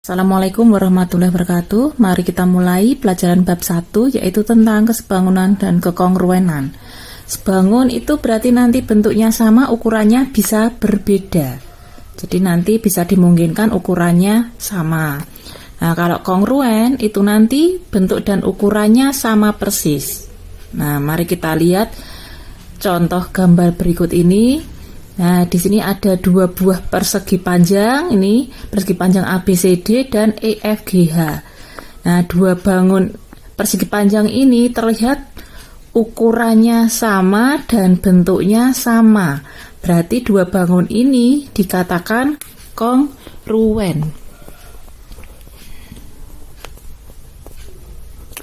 Assalamualaikum warahmatullahi wabarakatuh. Mari kita mulai pelajaran bab 1, yaitu tentang kesebangunan dan kekongruenan. Sebangun itu berarti nanti bentuknya sama, ukurannya bisa berbeda. Jadi nanti bisa dimungkinkan ukurannya sama. Nah, kalau kongruen itu nanti bentuk dan ukurannya sama persis. Nah, mari kita lihat contoh gambar berikut ini. Nah, di sini ada dua buah persegi panjang, ini persegi panjang ABCD dan EFGH. Nah, dua bangun persegi panjang ini terlihat ukurannya sama dan bentuknya sama. Berarti dua bangun ini dikatakan kongruen.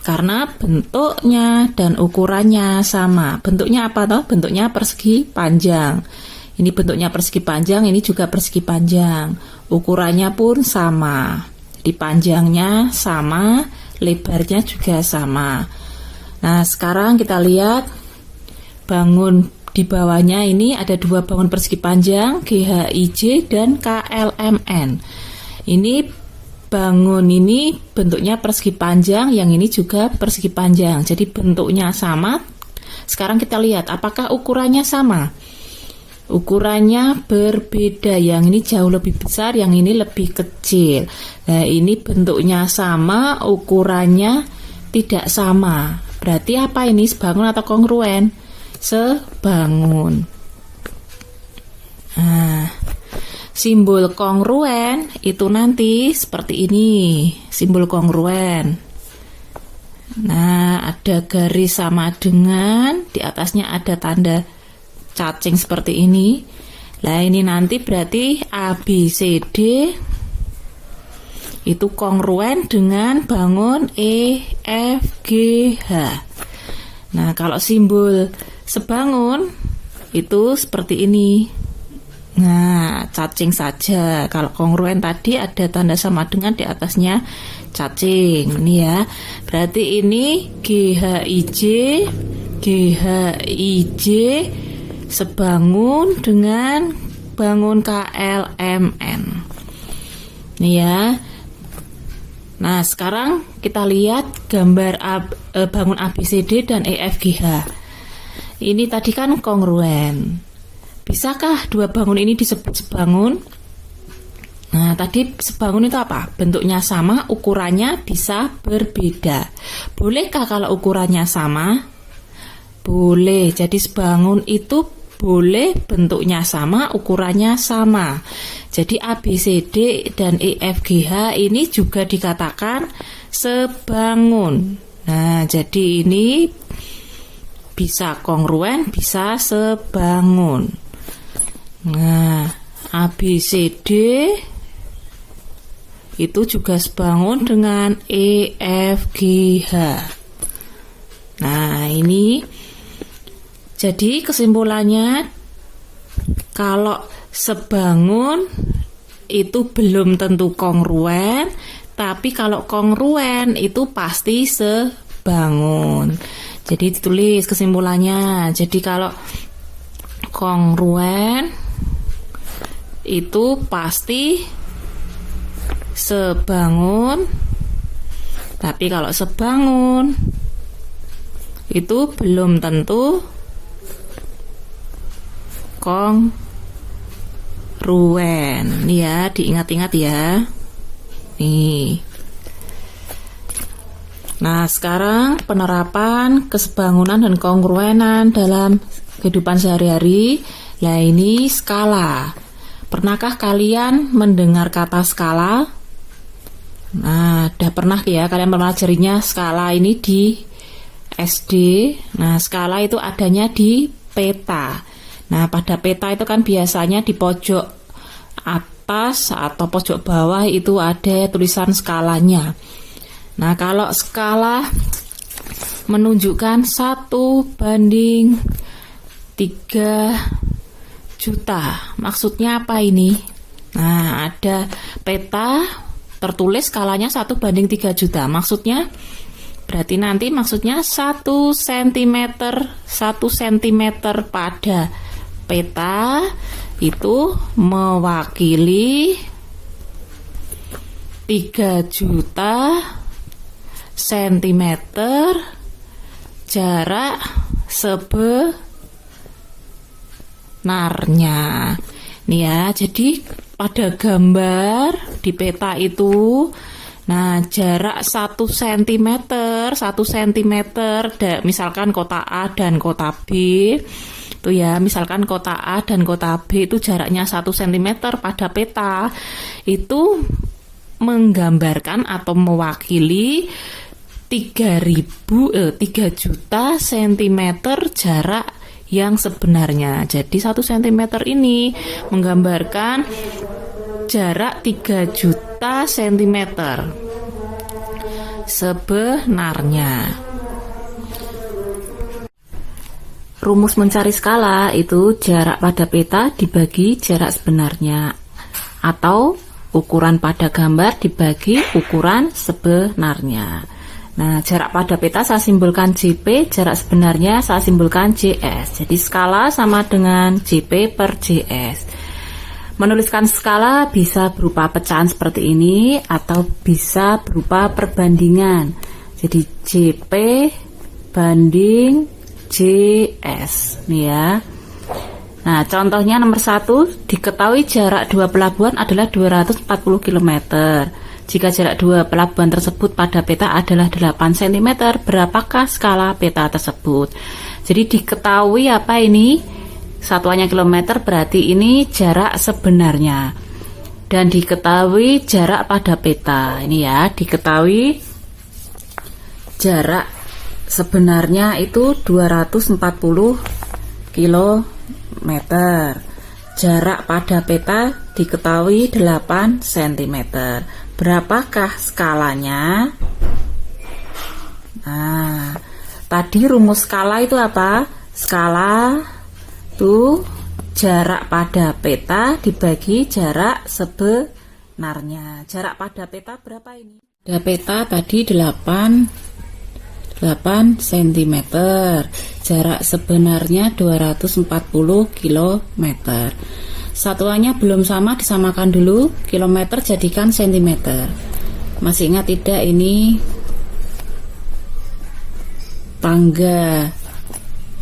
Karena bentuknya dan ukurannya sama. Bentuknya apa toh? Bentuknya persegi panjang. Ini bentuknya persegi panjang, ini juga persegi panjang. Ukurannya pun sama. Jadi panjangnya sama, lebarnya juga sama. Nah, sekarang kita lihat bangun di bawahnya ini ada dua bangun persegi panjang, GHIJ dan KLMN. Ini bangun ini bentuknya persegi panjang, yang ini juga persegi panjang. Jadi bentuknya sama. Sekarang kita lihat apakah ukurannya sama. Ukurannya berbeda, yang ini jauh lebih besar, yang ini lebih kecil. Nah, ini bentuknya sama, ukurannya tidak sama. Berarti apa ini, sebangun atau kongruen? Sebangun. Nah, simbol kongruen itu nanti seperti ini, simbol kongruen. Nah, ada garis sama dengan, di atasnya ada tanda cacing seperti ini. Nah, ini nanti berarti ABCD itu kongruen dengan bangun EFGH. Nah, kalau simbol sebangun itu seperti ini. Nah, cacing saja. Kalau kongruen tadi ada tanda sama dengan, di atasnya cacing. Ini ya. Berarti ini GHIJ sebangun dengan bangun KLMN. Nih ya. Nah, sekarang kita lihat gambar bangun ABCD dan EFGH. Ini tadi kan kongruen. Bisakah dua bangun ini disebut sebangun? Nah, tadi sebangun itu apa? Bentuknya sama, ukurannya bisa berbeda. Bolehkah kalau ukurannya sama? Boleh. Jadi sebangun itu boleh bentuknya sama, ukurannya sama. Jadi ABCD dan EFGH ini juga dikatakan sebangun. Nah, jadi ini bisa kongruen, bisa sebangun. Nah, ABCD itu juga sebangun dengan EFGH. Nah, ini jadi kesimpulannya, kalau sebangun itu belum tentu kongruen, tapi kalau kongruen itu pasti sebangun. Jadi ditulis kesimpulannya. Jadi kalau kongruen itu pasti sebangun, tapi kalau sebangun itu belum tentu kongruen. Ya, diingat-ingat ya. Nih. Nah, sekarang penerapan kesebangunan dan kongruenan dalam kehidupan sehari-hari. Nah, ini skala. Pernahkah kalian mendengar kata skala? Nah, udah pernah ya kalian mempelajarinya skala ini di SD. Nah, skala itu adanya di peta. Nah, pada peta itu kan biasanya di pojok atas atau pojok bawah itu ada tulisan skalanya. Nah, kalau skala menunjukkan 1:3 juta. Maksudnya apa ini? Nah, ada peta tertulis skalanya 1:3 juta. Maksudnya berarti nanti maksudnya 1 cm pada peta itu mewakili 3 juta sentimeter jarak sebenarnya. Nih ya, jadi pada gambar di peta itu, nah jarak 1 cm, 1 cm, misalkan kota A dan kota B, itu ya, misalkan kota A dan kota B itu jaraknya 1 cm pada peta, itu menggambarkan atau mewakili 3 juta sentimeter jarak yang sebenarnya. Jadi 1 cm ini menggambarkan jarak 3 juta sentimeter sebenarnya. Rumus mencari skala itu jarak pada peta dibagi jarak sebenarnya, atau ukuran pada gambar dibagi ukuran sebenarnya. Nah, jarak pada peta saya simbolkan JP, jarak sebenarnya saya simbolkan JS. Jadi skala sama dengan JP per JS. Menuliskan skala bisa berupa pecahan seperti ini atau bisa berupa perbandingan. Jadi JP banding JS. Nih ya. Nah, contohnya nomor 1, diketahui jarak dua pelabuhan adalah 240 km. Jika jarak dua pelabuhan tersebut pada peta adalah 8 cm, berapakah skala peta tersebut? Jadi diketahui apa ini? Satuannya kilometer, berarti ini jarak sebenarnya. Dan diketahui jarak pada peta. Ini ya, diketahui jarak sebenarnya itu 240 km. Jarak pada peta diketahui 8 cm. Berapakah skalanya? Nah, tadi rumus skala itu apa? Skala itu jarak pada peta dibagi jarak sebenarnya. Jarak pada peta berapa ini? Pada peta tadi 8 cm. Jarak sebenarnya 240 km. Satuannya belum sama, disamakan dulu. Kilometer jadikan sentimeter. Masih ingat tidak ini tangga?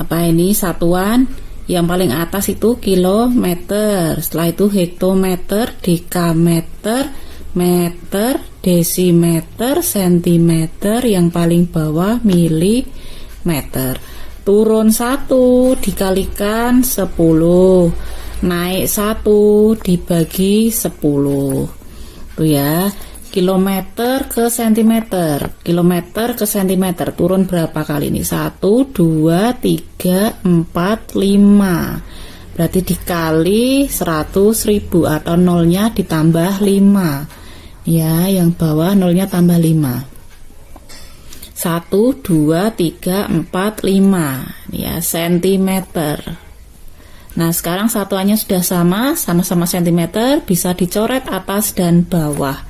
Apa ini satuan? Yang paling atas itu kilometer. Setelah itu hektometer, dekameter, meter, desimeter, sentimeter. Yang paling bawah milimeter. Turun 1 dikalikan 10. Naik 1 dibagi 10. Tuh ya, kilometer ke sentimeter. Kilometer ke sentimeter turun berapa kali ini? 1, 2, 3, 4, 5. Berarti dikali 100.000 atau nolnya ditambah 5. Ya, yang bawah nolnya tambah 5. 1, 2, 3, 4, 5. Ya, sentimeter. Nah, sekarang satuannya sudah sama-sama sentimeter, bisa dicoret atas dan bawah.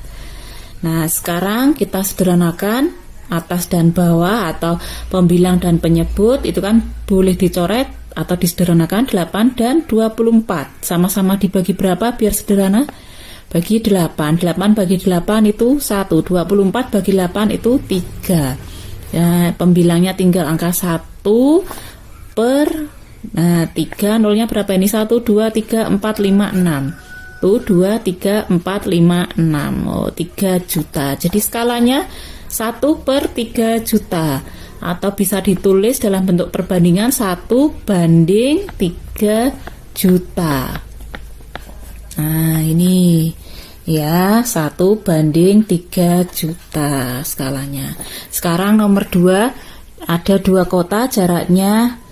Nah, sekarang kita sederhanakan atas dan bawah atau pembilang dan penyebut itu kan boleh dicoret atau disederhanakan 8 dan 24. Sama-sama dibagi berapa biar sederhana? Bagi 8. 8 bagi 8 itu 1. 24 bagi 8 itu 3. Ya, pembilangnya tinggal angka 1 per 3, nolnya berapa ini? 1, 2, 3, 4, 5, 6. Tuh, 2, 3, 4, 5, 6. Oh, 3 juta. Jadi skalanya 1 per 3 juta. Atau bisa ditulis dalam bentuk perbandingan 1 banding 3 juta. Nah, ini ya, 1 banding 3 juta skalanya. Sekarang nomor 2, ada 2 kota jaraknya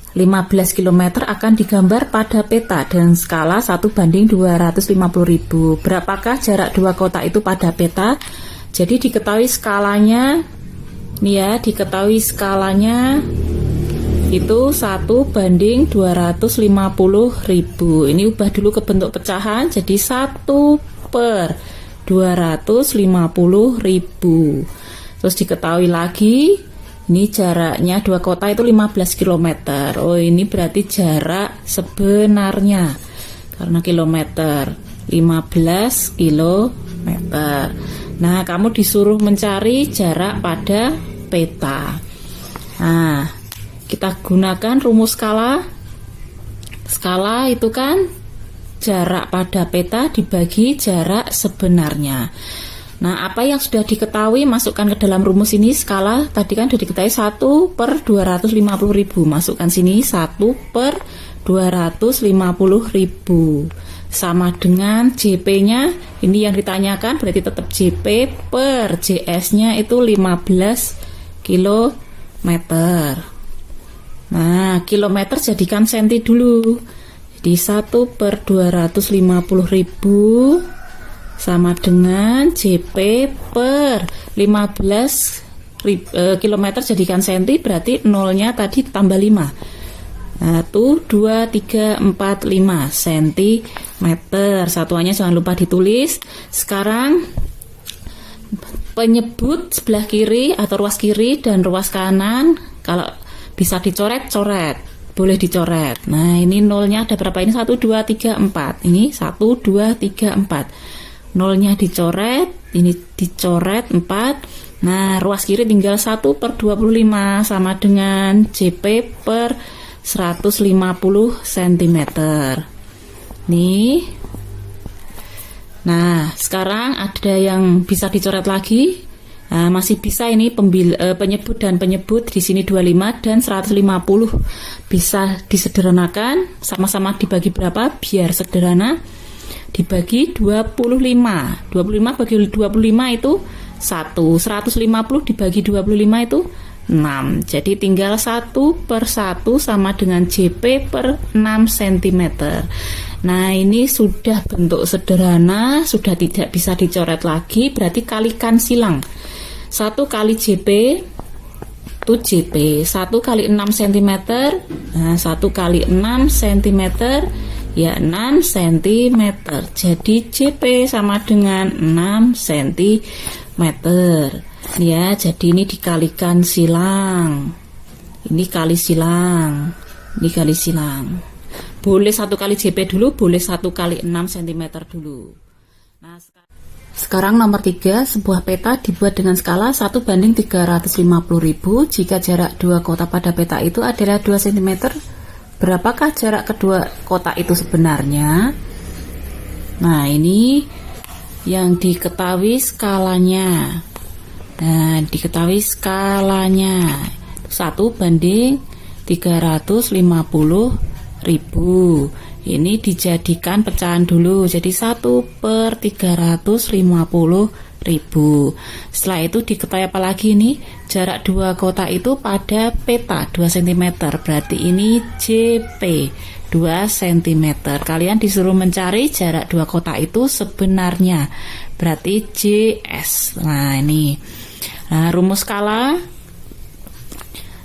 15 km akan digambar pada peta dengan skala 1 banding 250.000. Berapakah jarak 2 kota itu pada peta? Jadi diketahui skalanya, nih ya, diketahui skalanya itu 1 banding 250.000. Ini ubah dulu ke bentuk pecahan, jadi 1 per 250.000. Terus diketahui lagi, ini jaraknya 2 kota itu 15 km. Oh, ini berarti jarak sebenarnya. Karena kilometer 15 km. meter. Nah, kamu disuruh mencari jarak pada peta. Nah, kita gunakan rumus skala. Skala itu kan jarak pada peta dibagi jarak sebenarnya. Nah, apa yang sudah diketahui masukkan ke dalam rumus ini. Skala tadi kan sudah diketahui 1/250.000. Masukkan sini 1/250.000 sama dengan JP-nya. Ini yang ditanyakan berarti tetap JP per JS-nya itu 15 kilometer. Nah, kilometer jadikan senti dulu. Jadi 1/250.000 sama dengan JP per 15 kilometer jadikan senti, berarti nolnya tadi tambah 5. 1, 2, 3, 4, 5 cm. Satuannya jangan lupa ditulis. Sekarang penyebut sebelah kiri atau ruas kiri dan ruas kanan, kalau bisa dicoret-coret, boleh dicoret. Nah, ini nolnya ada berapa? Ini 1, 2, 3, 4. Ini 1, 2, 3, 4. Nolnya dicoret, ini dicoret 4. Nah, ruas kiri tinggal 1/25 sama dengan JP per 150 cm. Nih. Nah, sekarang ada yang bisa dicoret lagi. Nah, masih bisa ini penyebut dan penyebut di sini 25 dan 150 bisa disederhanakan. Sama-sama dibagi berapa? Biar sederhana. Dibagi 25. 25 bagi 25 itu 1. 150 dibagi 25 itu 6. Jadi tinggal 1/1 sama dengan JP per 6 cm. Nah, ini sudah bentuk sederhana, sudah tidak bisa dicoret lagi, berarti kalikan silang. 1 kali JP itu JP 1 kali 6 cm. Nah, 1 kali 6 cm ya 6 cm. Jadi JP sama dengan 6 cm. Ya, jadi ini dikalikan silang. Ini kali silang. Ini kali silang. Boleh 1 kali JP dulu, boleh 1 kali 6 cm dulu. Nah, sekarang nomor 3, sebuah peta dibuat dengan skala 1/350.000 jika jarak dua kota pada peta itu adalah 2 cm. Berapakah jarak kedua kota itu sebenarnya? Nah, ini yang diketahui skalanya. Nah, diketahui skalanya 1/350.000. Ini dijadikan pecahan dulu, jadi 1/350.000. Setelah itu diketahui apa lagi nih? Jarak dua kota itu pada peta 2 cm. Berarti ini JP 2 cm. Kalian disuruh mencari jarak dua kota itu sebenarnya. Berarti JS. Nah, ini. Nah, rumus skala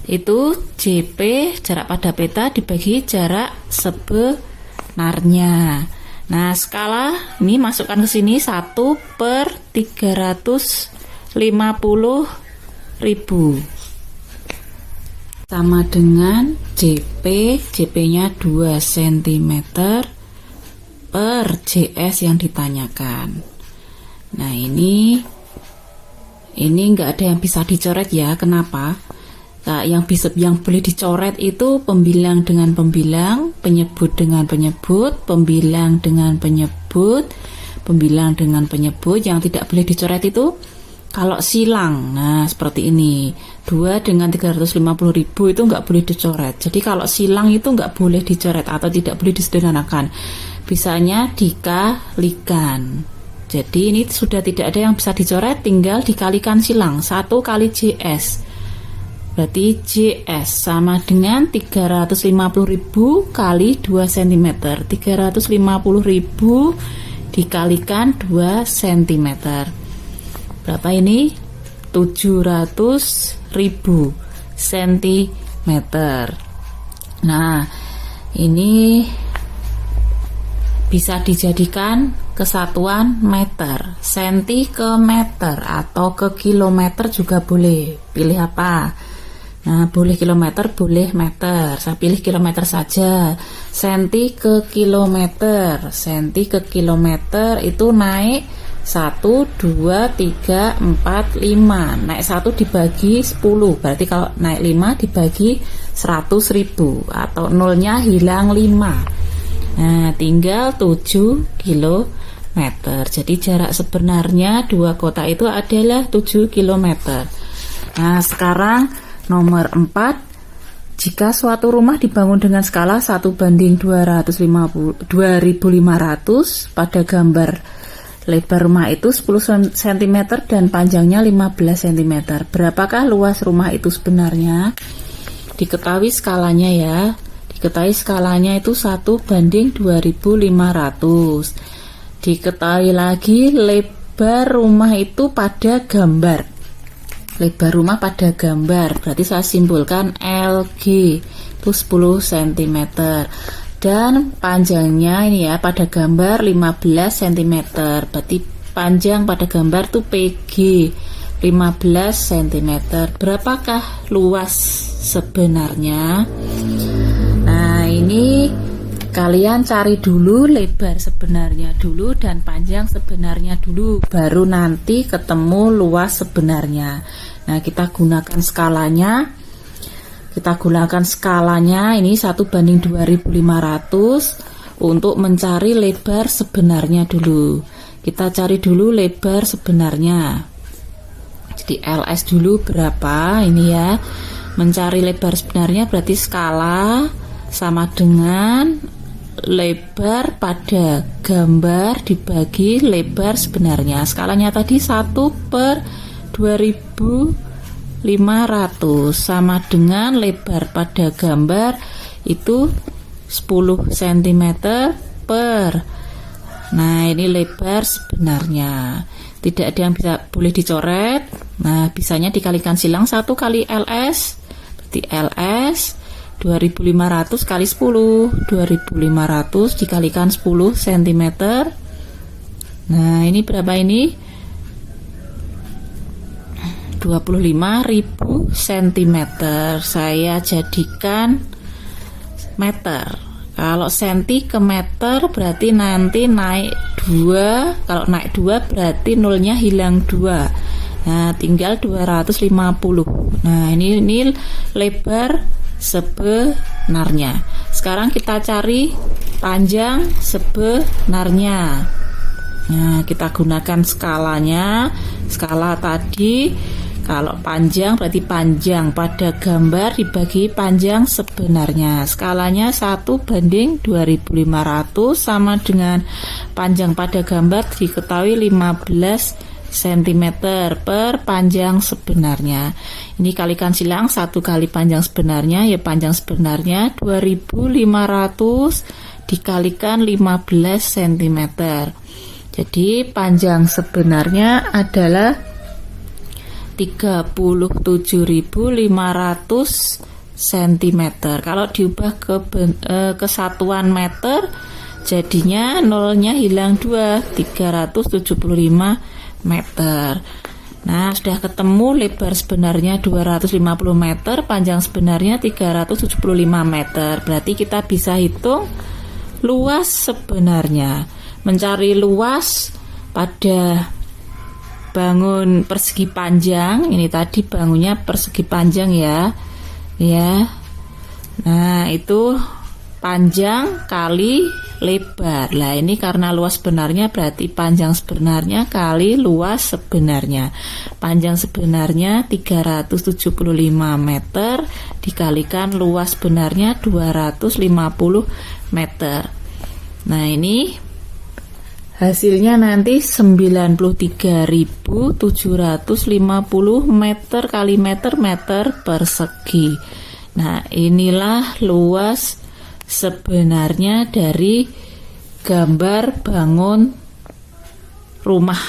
itu JP jarak pada peta dibagi jarak sebenarnya. Nah, skala ini masukkan ke sini 1/350.000 sama dengan JP, JP-nya 2 cm per JS yang ditanyakan. Nah, ini enggak ada yang bisa dicoret ya. Kenapa? Nah, yang boleh dicoret itu pembilang dengan pembilang, penyebut dengan penyebut, pembilang dengan penyebut, pembilang dengan penyebut. Yang tidak boleh dicoret itu kalau silang. Nah, seperti ini. 2 dengan 350.000 itu nggak boleh dicoret. Jadi kalau silang itu nggak boleh dicoret atau tidak boleh disederhanakan. Bisanya dikalikan. Jadi ini sudah tidak ada yang bisa dicoret, tinggal dikalikan silang. 1 kali JS. Berarti JS sama dengan 350.000 kali 2 cm. 350.000 dikalikan 2 cm. Berapa ini? 700.000 cm. Nah, ini bisa dijadikan kesatuan meter, senti ke meter atau ke kilometer juga boleh. Pilih apa? Nah, boleh kilometer, boleh meter. Saya pilih kilometer saja. Senti ke kilometer. Senti ke kilometer itu naik 1, 2, 3, 4, 5. Naik 1 dibagi 10. Berarti kalau naik 5 dibagi 100.000 atau nolnya hilang 5. Nah, tinggal 7 kilometer. Jadi jarak sebenarnya dua kota itu adalah 7 kilometer. Nah, sekarang nomor 4. Jika suatu rumah dibangun dengan skala 1:2500 pada gambar lebar rumah itu 10 cm dan panjangnya 15 cm. Berapakah luas rumah itu sebenarnya? Diketahui skalanya ya. Diketahui skalanya itu 1:2500. Diketahui lagi lebar rumah itu pada gambar. Lebar rumah pada gambar. Berarti saya simbolkan LG itu 10 cm. Dan panjangnya ini ya pada gambar 15 cm. Berarti panjang pada gambar tuh PG 15 cm. Berapakah luas sebenarnya? Nah, ini kalian cari dulu lebar sebenarnya dulu dan panjang sebenarnya dulu, baru nanti ketemu luas sebenarnya. Nah, kita gunakan skalanya. Kita gunakan skalanya ini 1:2500 untuk mencari lebar sebenarnya dulu. Kita cari dulu lebar sebenarnya. Jadi LS dulu berapa ini ya. Mencari lebar sebenarnya berarti skala sama dengan lebar pada gambar dibagi lebar sebenarnya. Skalanya tadi 1/2500 sama dengan lebar pada gambar itu 10 cm per. Nah, ini lebar sebenarnya. Tidak ada yang boleh dicoret. Nah, bisanya dikalikan silang 1 kali LS. Berarti LS 2500 kali 10. 2500 dikalikan 10 cm. Nah, ini berapa ini? 25.000 cm. Saya jadikan meter. Kalau senti ke meter berarti nanti naik 2. Kalau naik 2 berarti nolnya hilang 2. Nah, tinggal 250. Nah, ini lebar sebenarnya. Sekarang kita cari panjang sebenarnya. Nah, kita gunakan skalanya. Skala tadi kalau panjang berarti panjang pada gambar dibagi panjang sebenarnya. Skalanya 1:2500 sama dengan panjang pada gambar diketahui 15 cm per panjang sebenarnya. Ini kalikan silang 1 kali panjang sebenarnya, ya panjang sebenarnya 2500 dikalikan 15 cm. Jadi panjang sebenarnya adalah 37.500 cm. Kalau diubah ke satuan meter jadinya nolnya hilang 2, 375 meter. Nah, sudah ketemu lebar sebenarnya 250 meter, panjang sebenarnya 375 meter. Berarti kita bisa hitung luas sebenarnya. Mencari luas pada bangun persegi panjang, ini tadi bangunnya persegi panjang ya. Nah, itu panjang kali lebar. Lah, ini karena luas sebenarnya berarti panjang sebenarnya kali luas sebenarnya. Panjang sebenarnya 375 meter dikalikan luas sebenarnya 250 meter. Nah, ini hasilnya nanti 93.750 meter kali meter persegi. Nah, inilah luas sebenarnya dari gambar bangun rumah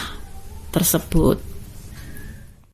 tersebut.